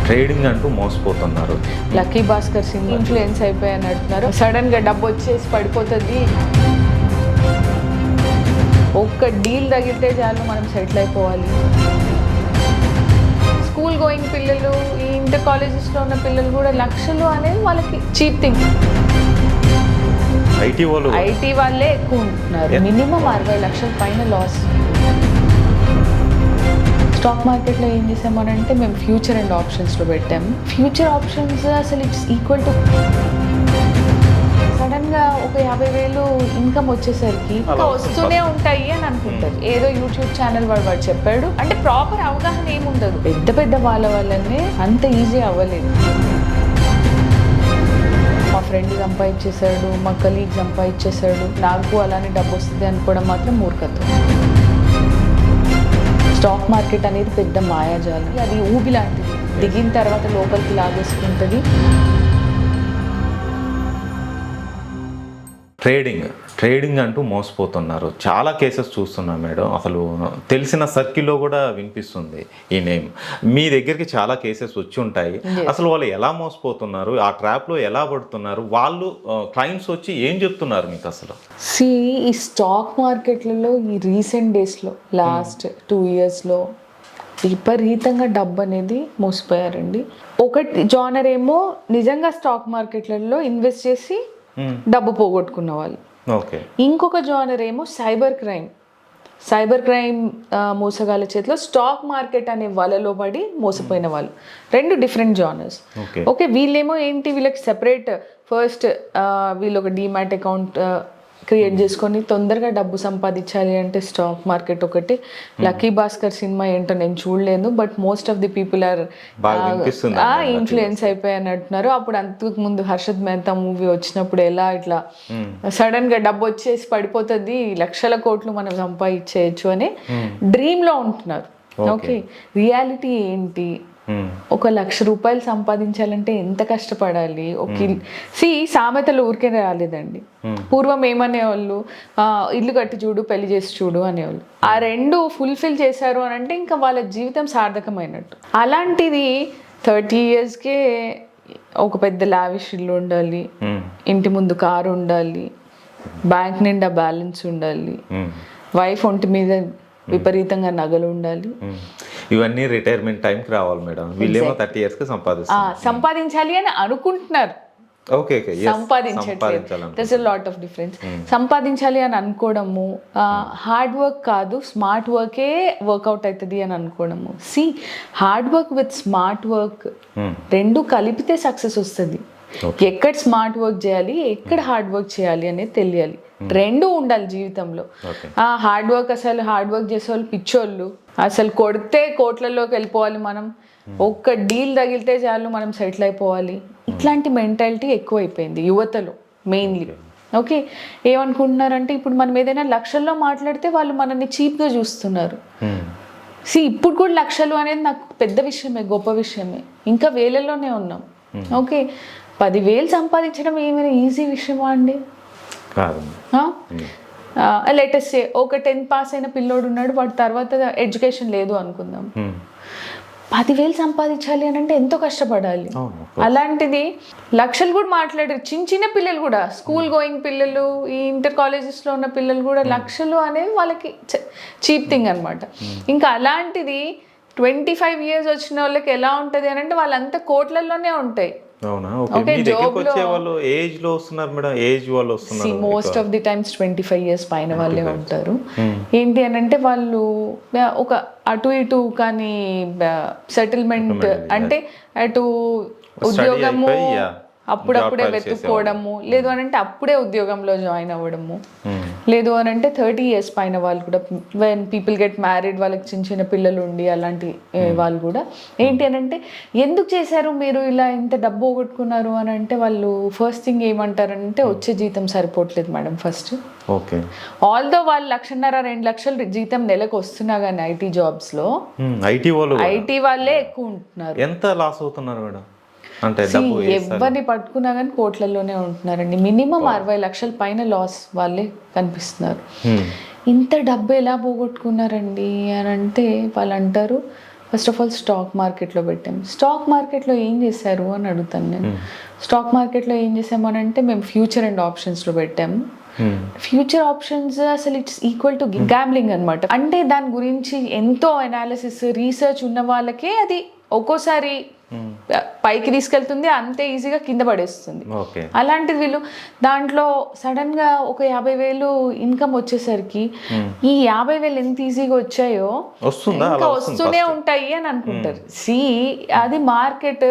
Trading అంటూ మోసపోతున్నారు. Lucky Baskhar cinema influence అయిపోయాయని అంటున్నారు. సడన్ గా డబ్బు వచ్చేసి పడిపోతుంది, ఒక్క డీల్ తగిలితే చాలు మనం సెటిల్ అయిపోవాలి. స్కూల్ గోయింగ్ పిల్లలు, ఈ ఇంటర్ కాలేజెస్లో ఉన్న పిల్లలు కూడా లక్షలు అనేది వాళ్ళకి చీప్ థింగ్. ఐటీ వాళ్ళే ఎక్కువ ఉంటున్నారు. మినిమం 60 లక్షల పైన లాస్. స్టాక్ మార్కెట్లో ఏం చేసామనంటే మేము ఫ్యూచర్ అండ్ ఆప్షన్స్లో పెట్టాము. ఫ్యూచర్ ఆప్షన్స్ అసలు ఇట్స్ ఈక్వల్ టు సడన్గా ఒక 50,000 ఇన్కమ్ వచ్చేసరికి ఇంకా వస్తూనే ఉంటాయి అని అనుకుంటారు. ఏదో యూట్యూబ్ ఛానల్ వాడు చెప్పాడు అంటే ప్రాపర్ అవగాహన ఏముండదు. పెద్ద పెద్ద వాళ్ళనే అంత ఈజీ అవ్వలేదు. మా ఫ్రెండ్ సంపాదించేశాడు, మా కలీగ్ సంపాదించేశాడు, నాకు అలానే డబ్బు వస్తుంది అనుకోవడం మాత్రం మూర్ఖత్వం. స్టాక్ మార్కెట్ అనేది పెద్ద మాయాజాలం. అది ఊబి లాంటిది. దిగిన తర్వాత లోపలికి లాగేసుకుంటుంది. ట్రేడింగ్ అంటూ మోసపోతున్నారు. చాలా కేసెస్ చూస్తున్నాం మేడం. అసలు తెలిసిన సర్కిల్లో కూడా వినిపిస్తుంది ఈ నేమ్. మీ దగ్గరికి చాలా కేసెస్ వచ్చి ఉంటాయి. అసలు వాళ్ళు ఎలా మోసపోతున్నారు, ఆ ట్రాప్లో ఎలా పడుతున్నారు, వాళ్ళు క్లయింట్స్ వచ్చి ఏం చెప్తున్నారు మీకు అసలు? ఈ స్టాక్ మార్కెట్లలో ఈ రీసెంట్ డేస్లో లాస్ట్ 2 yearsలో విపరీతంగా డబ్బు అనేది మోసపోయారండి. ఒకటి జానర్ ఏమో నిజంగా స్టాక్ మార్కెట్లలో ఇన్వెస్ట్ చేసి డబ్బు పోగొట్టుకున్న వాళ్ళు. ఇంకొక జానర్ ఏమో సైబర్ క్రైమ్ మోసగాళ్ళ చేతిలో స్టాక్ మార్కెట్ అనే వలలో పడి మోసపోయిన వాళ్ళు. 2 డిఫరెంట్ జానర్స్. ఓకే, వీళ్ళేమో ఏంటి, వీళ్ళకి సెపరేట్ ఫస్ట్ వీళ్ళు ఒక డీమ్యాట్ అకౌంట్ క్రియేట్ చేసుకొని తొందరగా డబ్బు సంపాదించాలి అంటే స్టాక్ మార్కెట్ ఒకటి. లక్కీ భాస్కర్ సినిమా ఏంటో నేను చూడలేను, but most of the people are influence అయిపోయాయని అంటున్నారు. అప్పుడు అంతకు ముందు హర్షద్ మెహతా మూవీ వచ్చినప్పుడు ఎలా ఇట్లా సడన్ గా డబ్బు వచ్చేసి పడిపోతుంది, లక్షల కోట్లు మనం సంపాదించేయచ్చు అని డ్రీమ్ లో ఉంటున్నారు. ఓకే, రియాలిటీ ఏంటి? 1 లక్ష రూపాయలు సంపాదించాలంటే ఎంత కష్టపడాలి? సామెతలు ఊరికే రాలేదండి. పూర్వం ఏమనేవాళ్ళు, ఇల్లు కట్టి చూడు, పెళ్లి చేసి చూడు అనేవాళ్ళు. ఆ 2 ఫుల్ఫిల్ చేశారు అని అంటే ఇంకా వాళ్ళ జీవితం సార్థకమైనట్టు. అలాంటిది 30 yearsకే ఒక పెద్ద లావిష్ ఇల్లు ఉండాలి, ఇంటి ముందు కారు ఉండాలి, బ్యాంక్ నిండా బ్యాలెన్స్ ఉండాలి, వైఫ్ ఒంటి మీద విపరీతంగా నగలు ఉండాలి. ఇవన్నీ రిటైర్మెంట్ టైంకి రావాలి మేడం. వీళ్ళేమో 30 yearsకి సంపాదించాలి అని అనుకుంటున్నారు. సంపాదించాలి అని అనుకోవడము హార్డ్ వర్క్ కాదు, స్మార్ట్ వర్కే వర్కౌట్ అవుతుంది అని అనుకోవడము. Hard work with smart work 2 కలిపితే సక్సెస్ వస్తుంది. ఎక్కడ స్మార్ట్ వర్క్ చేయాలి, ఎక్కడ హార్డ్ వర్క్ చేయాలి అనేది తెలియాలి. 2 ఉండాలి జీవితంలో. హార్డ్ వర్క్ చేసే వాళ్ళు పిచ్చోళ్ళు. అసలు కొడితే కోట్లలోకి వెళ్ళిపోవాలి మనం, ఒక్క డీల్ తగిలితే చాలు మనం సెటిల్ అయిపోవాలి. ఇట్లాంటి మెంటాలిటీ ఎక్కువైపోయింది యువతలో మెయిన్లీ. ఓకే, ఏమనుకుంటున్నారంటే ఇప్పుడు మనం ఏదైనా లక్షల్లో మాట్లాడితే వాళ్ళు మనల్ని చీప్గా చూస్తున్నారు. ఇప్పుడు కూడా లక్షలు అనేది నాకు పెద్ద విషయమే, గొప్ప విషయమే. ఇంకా వేలల్లోనే ఉన్నాం. ఓకే, 10,000 సంపాదించడం ఏమైనా ఈజీ విషయమా అండి? లేటెస్ట్ ఒక 10th పాస్ అయిన పిల్లోడు ఉన్నాడు, వాడి తర్వాత ఎడ్యుకేషన్ లేదు అనుకుందాం. 10,000 సంపాదించాలి అని అంటే ఎంతో కష్టపడాలి. అలాంటిది లక్షలు కూడా మాట్లాడారు. చిన్న పిల్లలు కూడా, స్కూల్ గోయింగ్ పిల్లలు, ఈ ఇంటర్ కాలేజెస్లో ఉన్న పిల్లలు కూడా లక్షలు అనేవి వాళ్ళకి చీప్ థింగ్ అనమాట. ఇంకా అలాంటిది 25 years వచ్చిన వాళ్ళకి ఎలా ఉంటుంది అని అంటే వాళ్ళంతా కోట్లలోనే ఉంటాయి. Most of the times 25 years పైన వాళ్ళే ఉంటారు. ఏంటి అని అంటే వాళ్ళు ఒక అటు ఇటు కానీ సెటిల్మెంట్ అంటే అటు ఉద్యోగము అప్పుడప్పుడే వెతుక్కోవడము, లేదు అని అంటే అప్పుడే ఉద్యోగంలో జాయిన్ అవ్వడము, లేదు అని అంటే 30 years పైన వాళ్ళు కూడా, వెన్ పీపుల్ గెట్ మ్యారీడ్, వాళ్ళకి చిన్న పిల్లలు ఉండి అలాంటి వాళ్ళు కూడా ఏంటి అని అంటే ఎందుకు చేశారు మీరు ఇలా, ఇంత డబ్బు పోగొట్టుకున్నారు అని అంటే వాళ్ళు ఫస్ట్ థింగ్ ఏమంటారంటే వచ్చే జీతం సరిపోవట్లేదు మేడం ఫస్ట్. ఓకే, ఆల్దో వాళ్ళు 1,50,000 2 లక్షలు జీతం నెలకు వస్తున్నా కానీ ఐటీ జాబ్స్లో ఐటీ వాళ్ళే ఎక్కువ ఉంటున్నారు. ఎంత లాస్ అవుతున్నారు మేడం? ఎవరిని పట్టుకున్నా కానీ కోట్లలోనే ఉంటున్నారండి. మినిమం 60 లక్షల పైన లాస్ వాళ్ళే కనిపిస్తున్నారు. ఇంత డబ్బు ఎలా పోగొట్టుకున్నారండి అని అంటే వాళ్ళు అంటారు, ఫస్ట్ ఆఫ్ ఆల్ స్టాక్ మార్కెట్లో పెట్టాం. స్టాక్ మార్కెట్లో ఏం చేశారు అని అడుగుతాను నేను. స్టాక్ మార్కెట్లో ఏం చేసామని అంటే మేము ఫ్యూచర్ అండ్ ఆప్షన్స్లో పెట్టాము. ఫ్యూచర్ ఆప్షన్స్ అసలు ఇట్స్ ఈక్వల్ టు గ్యాంబ్లింగ్ అనమాట. అంటే దాని గురించి ఎంతో అనాలిసిస్ రీసెర్చ్ ఉన్న వాళ్ళకే అది ఒక్కోసారి పైకి తీసుకెళ్తుంది, అంతే ఈజీగా కింద పడేస్తుంది. అలాంటిది వీళ్ళు దాంట్లో సడన్ గా ఒక 50,000 ఇన్కమ్ వచ్చేసరికి ఈ 50,000 ఎంత ఈజీగా వచ్చాయో ఇంకా వస్తూనే ఉంటాయి అని అనుకుంటారు. అది మార్కెట్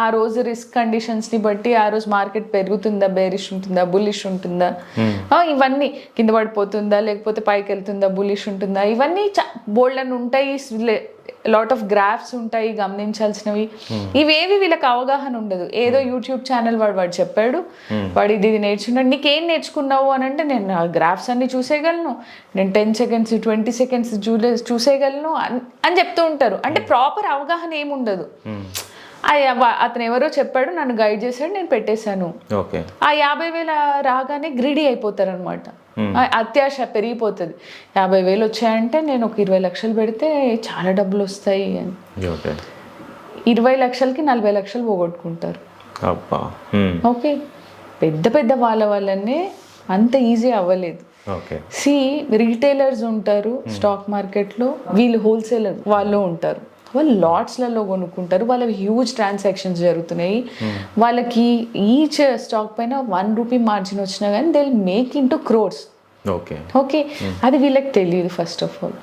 ఆ రోజు రిస్క్ కండిషన్స్ ని బట్టి ఆ రోజు మార్కెట్ పెరుగుతుందా, బేరిష్ ఉంటుందా, బుల్లిష్ ఉంటుందా, ఇవన్నీ కింద పడిపోతుందా లేకపోతే పైకి వెళ్తుందా, బుల్లిష్ ఉంటుందా, ఇవన్నీ బోల్డ్ అని ఉంటాయి. లాట్ ఆఫ్ గ్రాఫ్స్ ఉంటాయి గమనించాల్సినవి. ఇవేవి వీళ్ళకి అవగాహన ఉండదు. ఏదో యూట్యూబ్ ఛానల్ వాడు చెప్పాడు, వాడు ఇది నేర్చుకున్నాడు, నీకేం నేర్చుకున్నావు అని అంటే నేను గ్రాఫ్స్ అన్ని చూసేయగలను, నేను 10 seconds 20 seconds చూసేయగలను అని చెప్తూ ఉంటారు. అంటే ప్రాపర్ అవగాహన ఏముండదు. అతను ఎవరో చెప్పాడు, నన్ను గైడ్ చేశాడు, నేను పెట్టేశాను. ఆ 50,000 రాగానే గ్రీడీ అయిపోతారు అనమాట. అత్యాశ పెరిగిపోతుంది. 50,000 వచ్చాయంటే నేను ఒక 20 లక్షలు పెడితే చాలా డబ్బులు వస్తాయి అని 20 లక్షలకి 40 లక్షలు పోగొట్టుకుంటారు. ఓకే, పెద్ద పెద్ద వాళ్ళనే అంత ఈజీ అవ్వలేదు. రీటైలర్స్ ఉంటారు స్టాక్ మార్కెట్లో, వీళ్ళు హోల్సేలర్ వాళ్ళు ఉంటారు, వాళ్ళు లాట్స్లలో కొనుక్కుంటారు, వాళ్ళకి హ్యూజ్ ట్రాన్సాక్షన్స్ జరుగుతున్నాయి. వాళ్ళకి ఈచ్ స్టాక్ పైన 1 రూపీ మార్జిన్ వచ్చినా కానీ they will make into crores. Okay, అది వీళ్ళకి తెలియదు. ఫస్ట్ ఆఫ్ ఆల్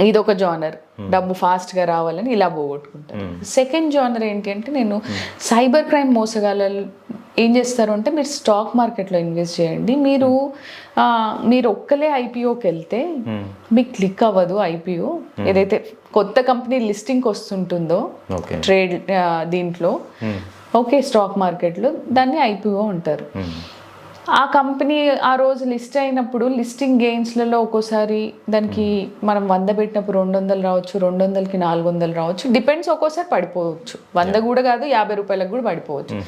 ఇది ఒక జానర్, డబ్బు ఫాస్ట్గా రావాలని ఇలా పోగొట్టుకుంటారు. సెకండ్ జానర్ ఏంటి అంటే, నేను సైబర్ క్రైమ్ మోసగాళ్ళు ఏం చేస్తారు అంటే, మీరు స్టాక్ మార్కెట్లో ఇన్వెస్ట్ చేయండి, మీరు ఒక్కలే ఐపీఓకి వెళ్తే మీకు క్లిక్ అవ్వదు. ఐపీఓ ఏదైతే కొత్త కంపెనీ లిస్టింగ్కి వస్తుంటుందో ట్రేడ్ దీంట్లో, ఓకే, స్టాక్ మార్కెట్లో దాన్ని ఐపీఓ అంటారు. ఆ కంపెనీ ఆ రోజు లిస్ట్ అయినప్పుడు లిస్టింగ్ గెయిన్స్లలో ఒక్కోసారి దానికి మనం 100 పెట్టినప్పుడు 200 రావచ్చు, 200కి 400 రావచ్చు, డిపెండ్స్. ఒక్కోసారి పడిపోవచ్చు, 100 కూడా కాదు, 50 రూపాయలకు కూడా పడిపోవచ్చు.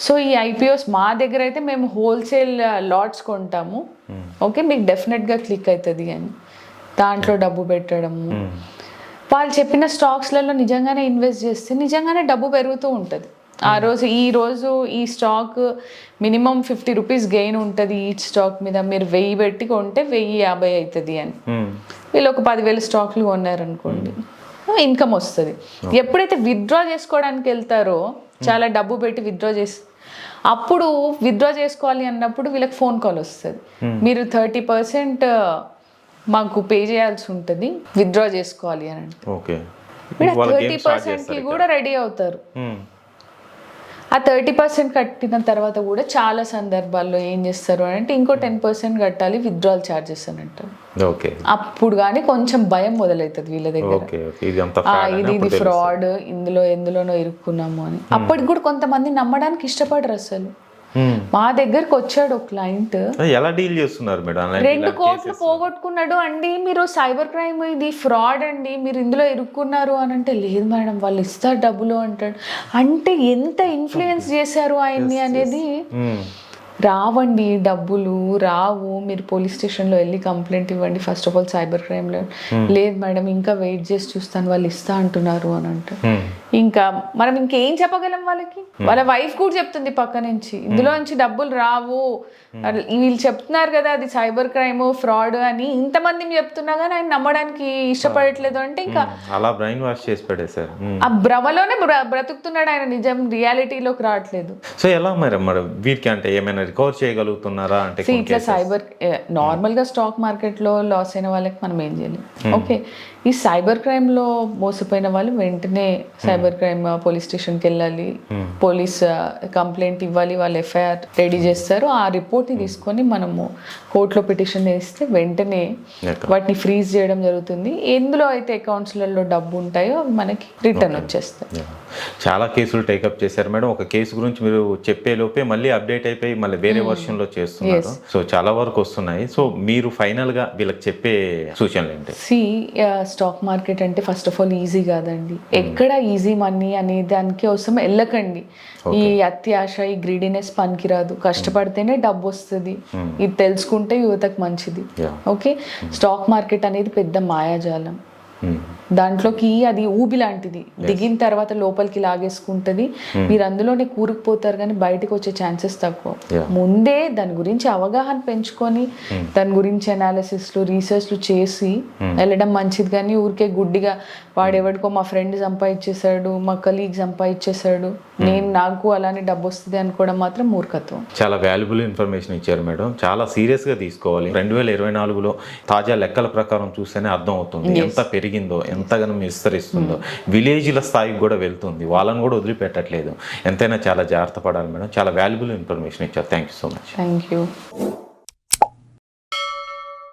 సో ఈ ఐపీఓస్ మా దగ్గర అయితే మేము హోల్సేల్ లాట్స్ కొంటాము. ఓకే, మీకు డెఫినెట్గా క్లిక్ అవుతుంది అని దాంట్లో డబ్బు పెట్టడము. వాళ్ళు చెప్పిన స్టాక్స్లలో నిజంగానే ఇన్వెస్ట్ చేస్తే నిజంగానే డబ్బు పెరుగుతూ ఉంటుంది. ఈ రోజు ఈ స్టాక్ మినిమం 50 రూపీస్ గెయిన్ ఉంటుంది ఈచ్ స్టాక్ మీద. మీరు 1000 పెట్టి కొంటే 1050 అవుతుంది అని. వీళ్ళు ఒక 10,000 స్టాక్లు కొన్నారనుకోండి, ఇన్కమ్ వస్తుంది. ఎప్పుడైతే విత్డ్రా చేసుకోవడానికి వెళ్తారో, చాలా డబ్బు పెట్టి విత్డ్రా అప్పుడు విత్డ్రా చేసుకోవాలి అన్నప్పుడు వీళ్ళకి ఫోన్ కాల్ వస్తుంది, మీరు 30% మాకు పే చేయాల్సి ఉంటుంది, విత్డ్రా చేసుకోవాలి అని అంటే 30%కి కూడా రెడీ అవుతారు. ఆ 30% కట్టిన తర్వాత కూడా చాలా సందర్భాల్లో ఏం చేస్తారు అంటే, ఇంకో 10% కట్టాలి, విత్డ్రాల్ ఛార్జెస్ అని అంటారు. అప్పుడు కానీ కొంచెం భయం మొదలవుతుంది వీళ్ళ దగ్గర, ఇది ఫ్రాడ్, ఎందులోనో ఇరుక్కున్నాము అని. అప్పటికి కూడా కొంతమంది నమ్మడానికి ఇష్టపడరు అసలు. మా దగ్గరకు వచ్చాడు ఒక క్లయింట్, ఎలా డీల్ చేస్తున్నారు మేడం, 2 కోట్లు పోగొట్టుకున్నాడు అండి, మీరు సైబర్ క్రైమ్ ఇది ఫ్రాడ్ అండి, మీరు ఇందులో ఇరుక్కున్నారు అని అంటే, లేదు మేడం వాళ్ళు ఇస్తారు డబ్బులు అంటాడు. అంటే ఎంత ఇన్ఫ్లుయెన్స్ చేశారు ఆయన్ని అనేది. రావండి డబ్బులు రావు, మీరు పోలీస్ స్టేషన్లో వెళ్ళి కంప్లైంట్ ఇవ్వండి ఫస్ట్ ఆఫ్ ఆల్ సైబర్ క్రైమ్లో. లేదు మేడం ఇంకా వెయిట్ చేసి చూస్తాను, వాళ్ళు ఇస్తా అంటున్నారు అని అంటారు. ఇంకా మనం ఇంకేం చెప్పగలం వాళ్ళకి? వాళ్ళ వైఫ్ కూడా చెప్తుంది పక్క నుంచి, ఇందులో నుంచి డబ్బులు రావు, వీళ్ళు చెప్తున్నారు కదా అది సైబర్ క్రైమ్ ఫ్రాడ్ అని ఇంతమంది చెప్తున్నా కానీ ఆయన నమ్మడానికి ఇష్టపడట్లేదు. అంటే ఇంకా అలా బ్రెయిన్ వాష్ చేసి పడేశారు. ఆ భ్రమలోనే బ్రతుకుతున్నాడు ఆయన, నిజం రియాలిటీలోకి రావట్లేదు. సో ఎలా మరి వీరికి అంటే ఏమైనా రికవర్ చేయగలుగుతున్నారా అంటే? ఇట్లా సైబర్ నార్మల్గా స్టాక్ మార్కెట్లో లాస్ అయిన వాళ్ళకి మనం ఏం చేయలేం. ఓకే, ఈ సైబర్ క్రైమ్లో మోసపోయిన వాళ్ళు వెంటనే సైబర్ క్రైమ్ పోలీస్ స్టేషన్కి వెళ్ళాలి, పోలీస్ కంప్లైంట్ ఇవ్వాలి, వాళ్ళు ఎఫ్ఐఆర్ రెడీ చేస్తారు. ఆ రిపోర్ట్ని తీసుకొని మనము కోర్టులో పిటిషన్ వేస్తే వెంటనే వాటిని ఫ్రీజ్ చేయడం జరుగుతుంది. ఎందులో అయితే అకౌంట్స్లలో డబ్బు ఉంటాయో అవి మనకి రిటర్న్ వచ్చేస్తాయి. చాలా కేసులు టేకప్ చేశారు మేడం. ఒక కేసు గురించి మీరు చెప్పే లోపే మళ్ళీ అప్డేట్ అయిపోయి మళ్ళీ వేరే వర్షన్లో చేస్తున్నారు. సో చాలా వరకు వస్తున్నాయి. సో మీరు ఫైనల్గా వీళ్ళకి చెప్పే సూచనలు ఏంటి? స్టాక్ మార్కెట్ అంటే ఫస్ట్ ఆఫ్ ఆల్ ఈజీ కాదండి, ఎక్కడ ఈజీ ఈజీ మనీ అనే దానికి కోసం వెళ్ళకండి. ఈ అత్యాశ, ఈ గ్రీడీనెస్ పనికిరాదు. కష్టపడితేనే డబ్బు వస్తుంది. ఇది తెలుసుకుంటే యువతకు మంచిది. ఓకే, స్టాక్ మార్కెట్ అనేది పెద్ద మాయాజాలం. దాంట్లోకి అది ఊబి లాంటిది, దిగిన తర్వాత లోపలికి లాగేసుకుంటుంది. మీరు అందులోనే కూరుకుపోతారు కానీ బయటకు వచ్చే ఛాన్సెస్ తక్కువ. ముందే దాని గురించి అవగాహన పెంచుకొని దాని గురించి అనాలిసిస్లు, రీసెర్చ్లు చేసి వెళ్ళడం మంచిది. కానీ ఊరికే గుడ్డిగా వాడెవడికో మా ఫ్రెండ్ సంపాదించేశాడు, మా కలీగ్ సంపాదించేశాడు, నాకు అలానే డబ్బు వస్తుంది అనుకోవడం మాత్రం మూర్ఖత్వం. చాలా వాల్యుబుల్ ఇన్ఫర్మేషన్ ఇచ్చారు మేడం. చాలా సీరియస్గా తీసుకోవాలి. 2024లో తాజా లెక్కల ప్రకారం చూస్తేనే అర్థం అవుతుంది ఎంత పెరిగిందో, ఎంతగానో విస్తరిస్తుందో, విలేజ్ల స్థాయికి కూడా వెళ్తుంది. వాళ్ళని కూడా వదిలిపెట్టట్లేదు. ఎంతైనా చాలా జాగ్రత్త పడాలి మేడం. చాలా వాల్యుబుల్ ఇన్ఫర్మేషన్ ఇచ్చారు. Thank you so much. Thank you.